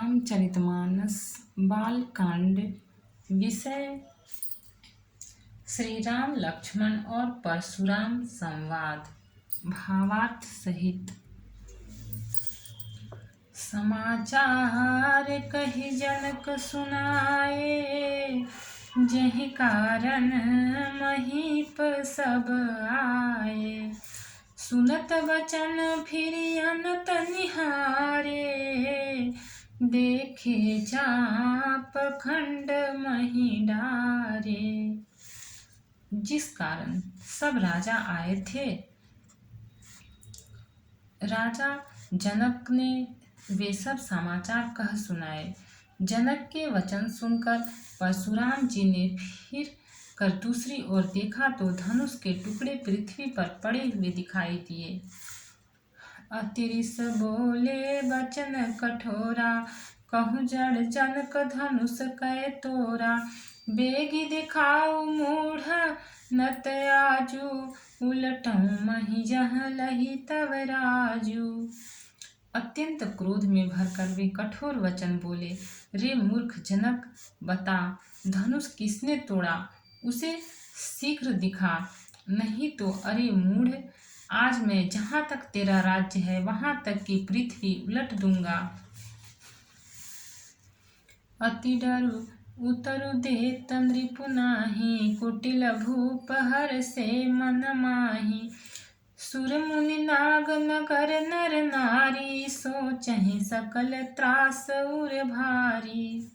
रामचरितमानस बालकांड। विषय श्री राम लक्ष्मण और परशुराम संवाद। भावार्थ सहित। समाचार कहि जनक सुनाए, जहि कारण महीप सब आए। सुनत बचन फिरि अनत निहारे, देखे चाप खंड मही डारे। जिस कारण सब राजा आए थे, राजा जनक ने वे सब समाचार कह सुनाए। जनक के वचन सुनकर परशुराम जी ने फिर कर दूसरी ओर देखा तो धनुष के टुकड़े पृथ्वी पर पड़े हुए दिखाई दिए। अतिरिस बोले बचन कठोरा, कहूँ जड़ जनक धनुष कै तोरा। बेगी दिखाऊ मूढ़ नत आजू, उलटऊँ मही जह लही तव राजू। अत्यंत क्रोध में भरकर वे कठोर वचन बोले। रे मूर्ख जनक, बता धनुष किसने तोड़ा, उसे शीघ्र दिखा, नहीं तो अरे मूढ़, आज मैं जहाँ तक तेरा राज्य है वहाँ तक की पृथ्वी उलट दूंगा। अति डरु उतरु देत नृपु नाहि, कुटिल भूप हर से मन माहि। सुर मुनि नाग नगर नर नारी, सोचहि सकल त्रास उर भारी।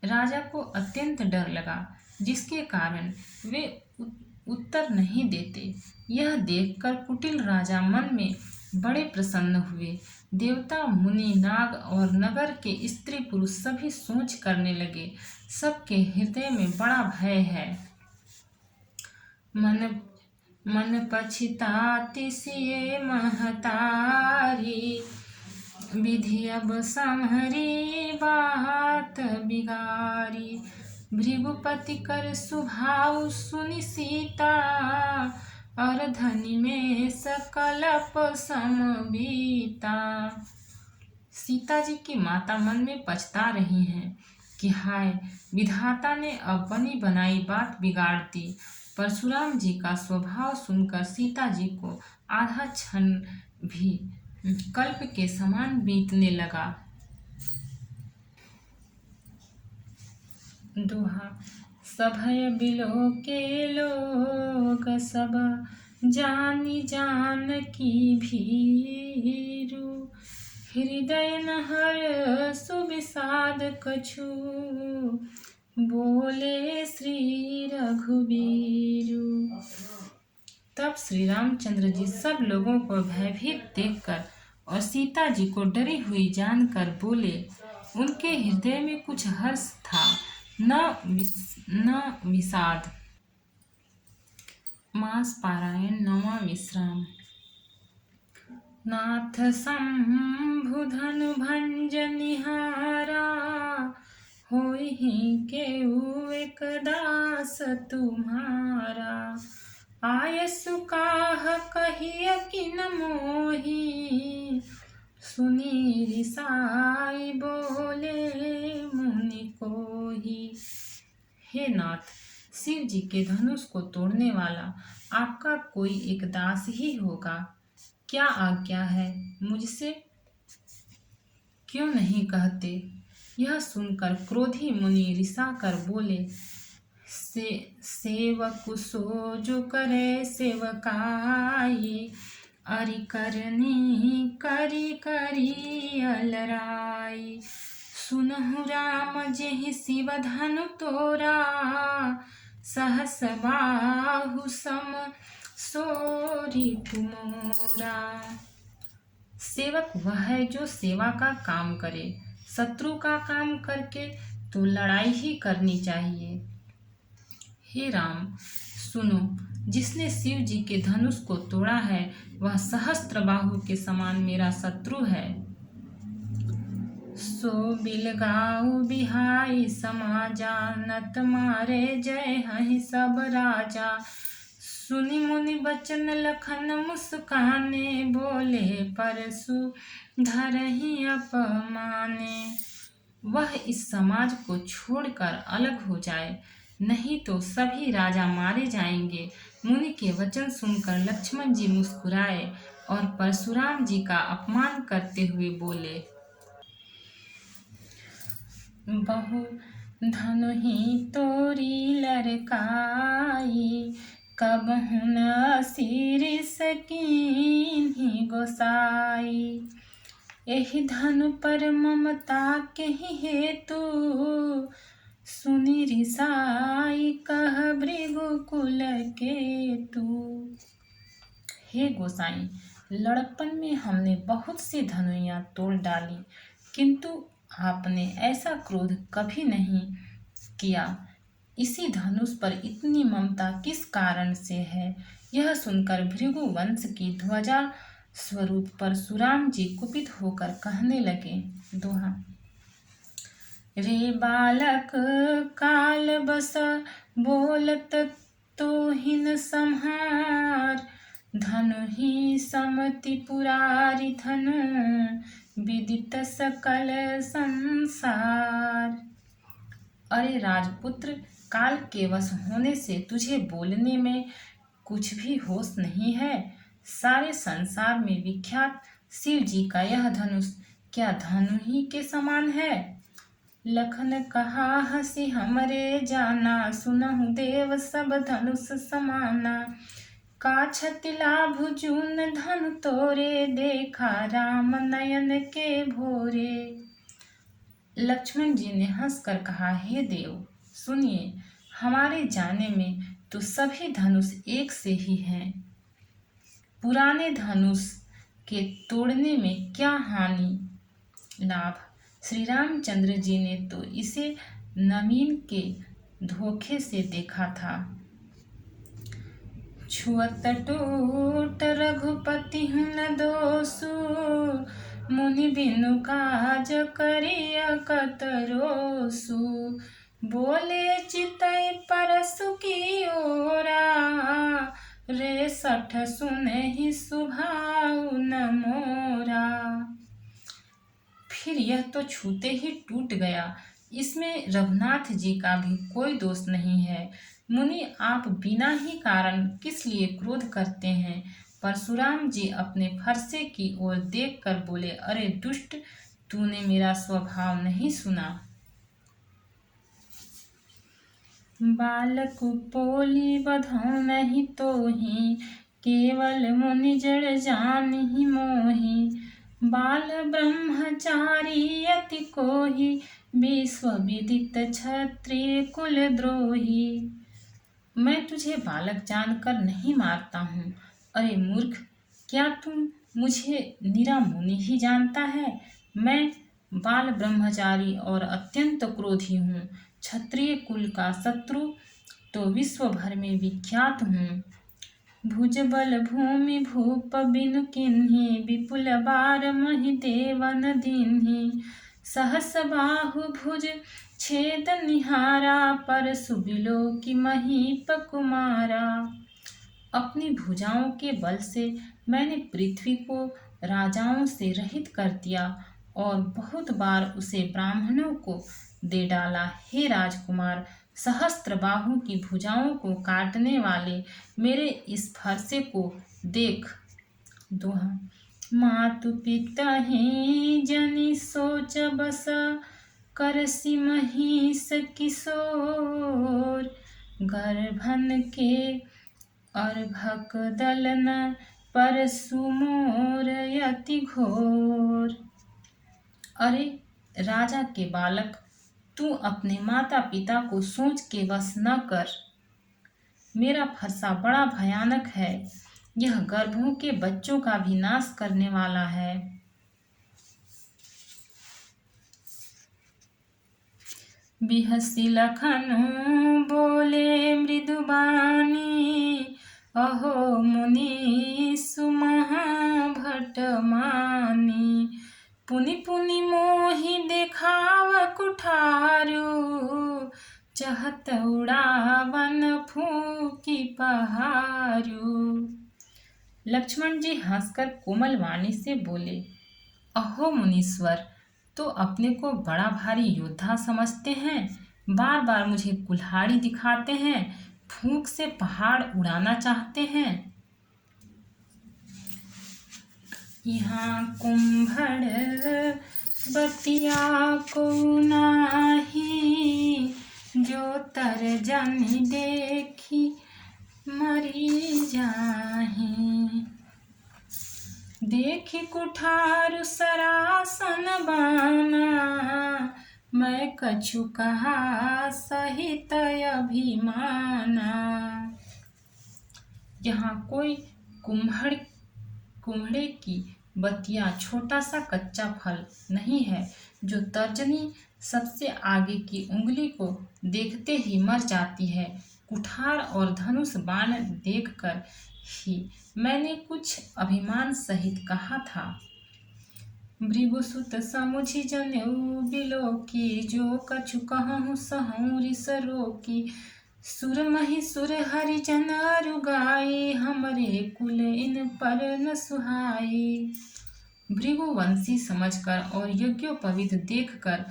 राजा को अत्यंत डर लगा, जिसके कारण वे उत्तर नहीं देते। यह देखकर कुटिल राजा मन में बड़े प्रसन्न हुए। देवता मुनि नाग और नगर के स्त्री पुरुष सभी सोच करने लगे, सबके हृदय में बड़ा भय है। मन पछिताति सिए महतारी, विधि अब संहरी बात बिगारी। भृगुपति कर सुभाव सुनि सीता, अरधनि में सकलप समबीता। सीता जी की माता मन में पछता रही हैं कि हाय, विधाता ने अब बनी बनाई बात बिगाड़ दी। परशुराम जी का स्वभाव सुनकर सीता जी को आधा क्षण भी कल्प के समान बीतने लगा। दोहा। सभय बिलो के लोग सब, जानी जानकी भीरु। हृदय न हर सुविषाद कछु, बोले श्री रघुबीरु। तब श्री रामचंद्र जी सब लोगों को भयभीत देखकर और सीता जी को डरी हुई जानकर बोले। उनके हृदय में कुछ हर्ष था, न विषाद। मास पारायण 9वां विश्राम। नाथ शंभु धनु भंज निहारा, होई केहू एक दास तुम्हारा। आयसु काह कहिय किन मोही, सुनी रिसाई बोले मुनि कोही। हे नाथ, शिव जी के धनुष को तोड़ने वाला आपका कोई एक दास ही होगा। क्या आज्ञा है, मुझसे क्यों नहीं कहते। यह सुनकर क्रोधी मुनि रिसा कर बोले। सेवक सो जो करे सेवकाई, अरि करनी करी करी अलराई। सुनहु राम जेहि शिव धनु तोरा, सहस बाहु सम सोरी तुमोरा। सेवक वह है जो सेवा का काम करे, शत्रु का काम करके तो लड़ाई ही करनी चाहिए। हे राम, सुनो, जिसने शिव जी के धनुष को तोड़ा है वह सहस्त्र बाहु के समान मेरा शत्रु है। सो बिलगाऊ बिहाई समाजा, नत मारे जय हहि सब राजा। सुनि मुनि बचन लखन मुस्काने, बोले परशु धरहि अपमाने। वह इस समाज को छोड़कर अलग हो जाए, नहीं तो सभी राजा मारे जाएंगे। मुनि के वचन सुनकर लक्ष्मण जी मुस्कुराए और परशुराम जी का अपमान करते हुए बोले, बहु धनुहि तोरी लरकाई, कबहु न शीरिष कीन्ही गोसाई। एहि धनु पर ममता के हेतु, सुनि रिसाई कह भृगुकुल केतु। हे गोसाई, लड़कपन में हमने बहुत सी धनुइयाँ तोड़ डाली, किंतु आपने ऐसा क्रोध कभी नहीं किया। इसी धनुष पर इतनी ममता किस कारण से है? यह सुनकर भृगु वंश की ध्वजा स्वरूप परशुराम जी कुपित होकर कहने लगे, दोहा। रे बालक काल बस बोलत तोहिन संहार, धनु ही समति पुरारी धनु, विदित सकल संसार। अरे राजपुत्र, काल के वश होने से तुझे बोलने में कुछ भी होश नहीं है। सारे संसार में विख्यात शिव जी का यह धनुष क्या धनु ही के समान है? लखन कहा हंसी हमरे जाना, सुनहु देव सब धनुष समाना। का छति लाभ जून धनु तोरे, देखा राम नयन के भोरे। लक्ष्मण जी ने हंसकर कहा, हे देव सुनिए, हमारे जाने में तो सभी धनुष एक से ही हैं। पुराने धनुष के तोड़ने में क्या हानि लाभ? श्री रामचंद्र जी ने तो इसे नवीन के धोखे से देखा था। छुअत टूट रघुपति न दोषु, मुनि बिनु काज करिय कतरोसु। बोले चितई परसु की ओरा, रे सठ सुनहि सुभाउ न मोरा। फिर यह तो छूते ही टूट गया, इसमें रघुनाथ जी का भी कोई दोष नहीं है। मुनि, आप बिना ही कारण किस लिए क्रोध करते हैं? परशुराम जी अपने फरसे की ओर देखकर बोले, अरे दुष्ट, तूने मेरा स्वभाव नहीं सुना। बालक पोली बधौ नहीं तोहि, केवल मुनि जड़ जानिहि मोहि। बाल ब्रह्मचारी अति कोहि, विश्व विदित क्षत्रिय कुल द्रोही। मैं तुझे बालक जानकर नहीं मारता हूँ। अरे मूर्ख, क्या तुम मुझे निरा मुनि ही जानता है? मैं बाल ब्रह्मचारी और अत्यंत क्रोधी हूँ। क्षत्रिय कुल का शत्रु तो विश्व भर में विख्यात हूँ। भुजबल भूमि भूप बिनु किन्ही, विपुल बार महि देवन दीन्ही। सहस बाहु भुज छेद निहारा, परशु बिलोकि महीप कुमारा। अपनी भुजाओं के बल से मैंने पृथ्वी को राजाओं से रहित कर दिया और बहुत बार उसे ब्राह्मणों को दे डाला। हे राजकुमार, सहस्त्र बाहु की भुजाओं को काटने वाले मेरे इस फरसे को देख। दोहा। मातु पिता ही जनि सोच बस, करसि महिष किशोर। गर्भन के अर्भक दलन, परशु मोर अति घोर। अरे राजा के बालक, तू अपने माता पिता को सोच के वश न कर। मेरा फरसा बड़ा भयानक है, यह गर्भों के बच्चों का भी नाश करने वाला है। बिहसी लखनु बोले मृदुबानी, अहो मुनि सुमहाभट मानी। पुनि पुनि मोहि देखाव कुठारु, चहत उड़ावन फूकी पहारू। लक्ष्मण जी हंसकर कोमल वाणी से बोले, अहो मुनीश्वर, तो अपने को बड़ा भारी योद्धा समझते हैं, बार बार मुझे कुल्हाड़ी दिखाते हैं, फूंक से पहाड़ उड़ाना चाहते हैं। यहाँ कुम्भड़ बतिया को नाही, जो तर जानी देखी मरी जाही। देखी कुठार सरासन बाना, मैं कछु कहा सहित अभिमाना। यहाँ कोई कुम्हड़े की बतिया छोटा सा कच्चा फल नहीं है, जो तर्जनी सबसे आगे की उंगली को देखते ही मर जाती है। कुठार और धनुष बाण देखकर ही मैंने कुछ अभिमान सहित कहा था। भृगुसुत समुझि जनेऊ बिलोकी, जो कछु कहूँ सहूँ रिस रोकी। सुर मही सुर हरिजन रुगाई, हमरे कुल इन पर न सुहाई। भृगुवंशी समझकर और यज्ञोपवीत देखकर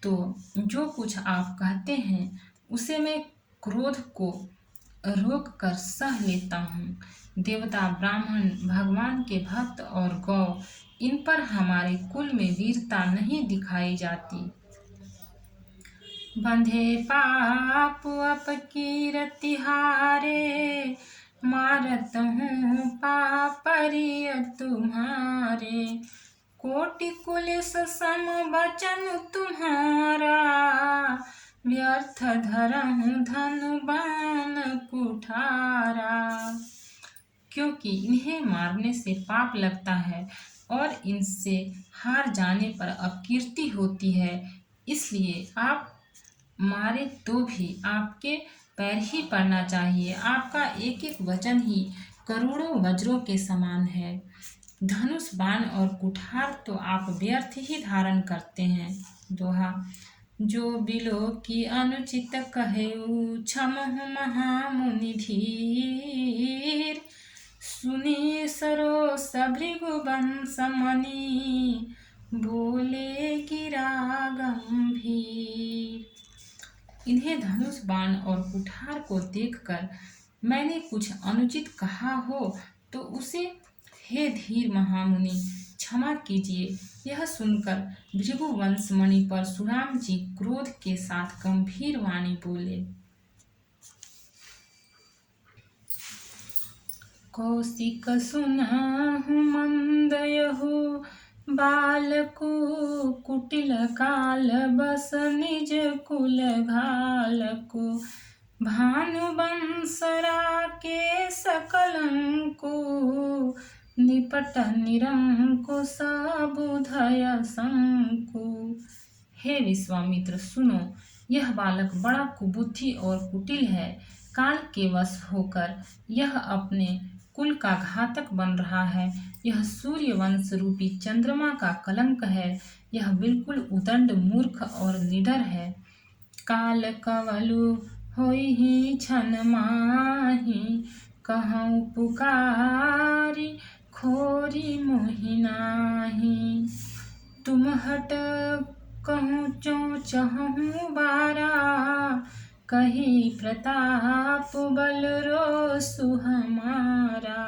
तो जो कुछ आप कहते हैं उसे मैं क्रोध को रोक कर सह लेता हूँ। देवता, ब्राह्मण, भगवान के भक्त और गौ, इन पर हमारे कुल में वीरता नहीं दिखाई जाती। बंधे पाप अपकीरति हारे, मारत हूँ पापरिय तुम्हारे। कोटि कुलिस सम बचन तुम्हारा, व्यर्थ धरहूँ धन बाण कुठारा। क्योंकि इन्हें मारने से पाप लगता है और इनसे हार जाने पर अपकीर्ति होती है, इसलिए आप मारे तो भी आपके पैर ही पड़ना चाहिए। आपका एक एक वचन ही करोड़ों वज्रों के समान है। धनुष, बाण और कुठार तो आप व्यर्थ ही धारण करते हैं। दोहा, जो बिलो की अनुचित कहेऊ, क्षमहु महामुनि धीर। सुनी सरोस भृगुवंश मणि, बोले गिरा गंभीर। इन्हें धनुष, बाण और कुठार को देखकर मैंने कुछ अनुचित कहा हो तो उसे हे धीर महामुनि क्षमा कीजिए। यह सुनकर भृगुवंश मणि परशुराम जी क्रोध के साथ गंभीर वाणी बोले, कौशिक सुनहु मंदयहु, बालकु कुटिल काल बस निज कुल घालकु। भानुवंशरा के सकलंकु, निपट निरंकुश बुधय शंकु। हे विश्वामित्र, सुनो, यह बालक बड़ा कुबुद्धि और कुटिल है। काल के वश होकर यह अपने कुल का घातक बन रहा है। यह सूर्यवंश रूपी चंद्रमा का कलंक है। यह बिल्कुल उदंड, मूर्ख और निडर है। काल कवलु होई छन माही, कहूँ पुकारी खोरी मोहि नाही। तुम हट कहूँ चो चहूँ बारा, कही प्रताप बल रोसु हमारा।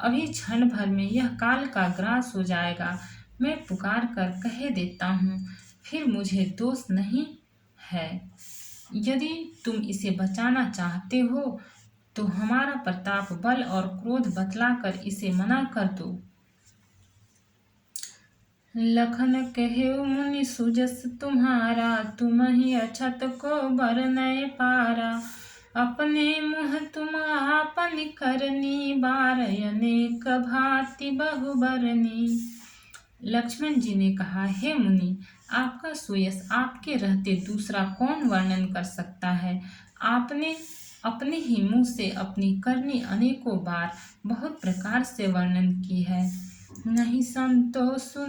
अभी क्षण भर में यह काल का ग्रास हो जाएगा। मैं पुकार कर कह देता हूँ, फिर मुझे दोष नहीं है। यदि तुम इसे बचाना चाहते हो तो हमारा प्रताप, बल और क्रोध बतलाकर इसे मना कर दो। लखन कहेउ मुनि सुजस तुम्हारा, तुम ही अछत को बरनय पारा। अपने मुँह तुम आपन करनी, बारय अनेक भांति बहुबरनी। लक्ष्मण जी ने कहा, हे मुनि, आपका सुयश आपके रहते दूसरा कौन वर्णन कर सकता है। आपने अपने ही मुँह से अपनी करनी अनेकों बार बहुत प्रकार से वर्णन की है। नहीं संतोषु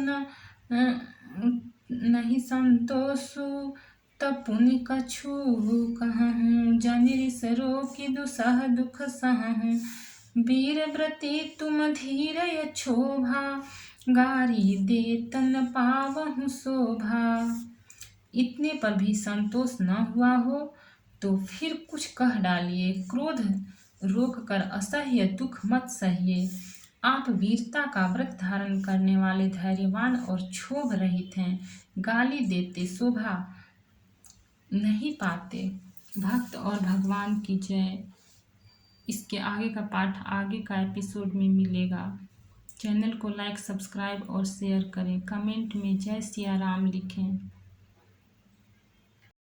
तब पुनि कछु कहूँ, जनि सरो की दुसह दुख सहूँ। वीर व्रती तुम धीर यछोभा, गारी दे तन पावहु शोभा। इतने पर भी संतोष न हुआ हो तो फिर कुछ कह डालिए, क्रोध रोक कर असह्य दुख मत सहिए। आप वीरता का व्रत धारण करने वाले धैर्यवान और क्षोभ रहित हैं, गाली देते शोभा नहीं पाते। भक्त और भगवान की जय। इसके आगे का पाठ आगे का एपिसोड में मिलेगा। चैनल को लाइक, सब्सक्राइब और शेयर करें। कमेंट में जय सिया राम लिखें।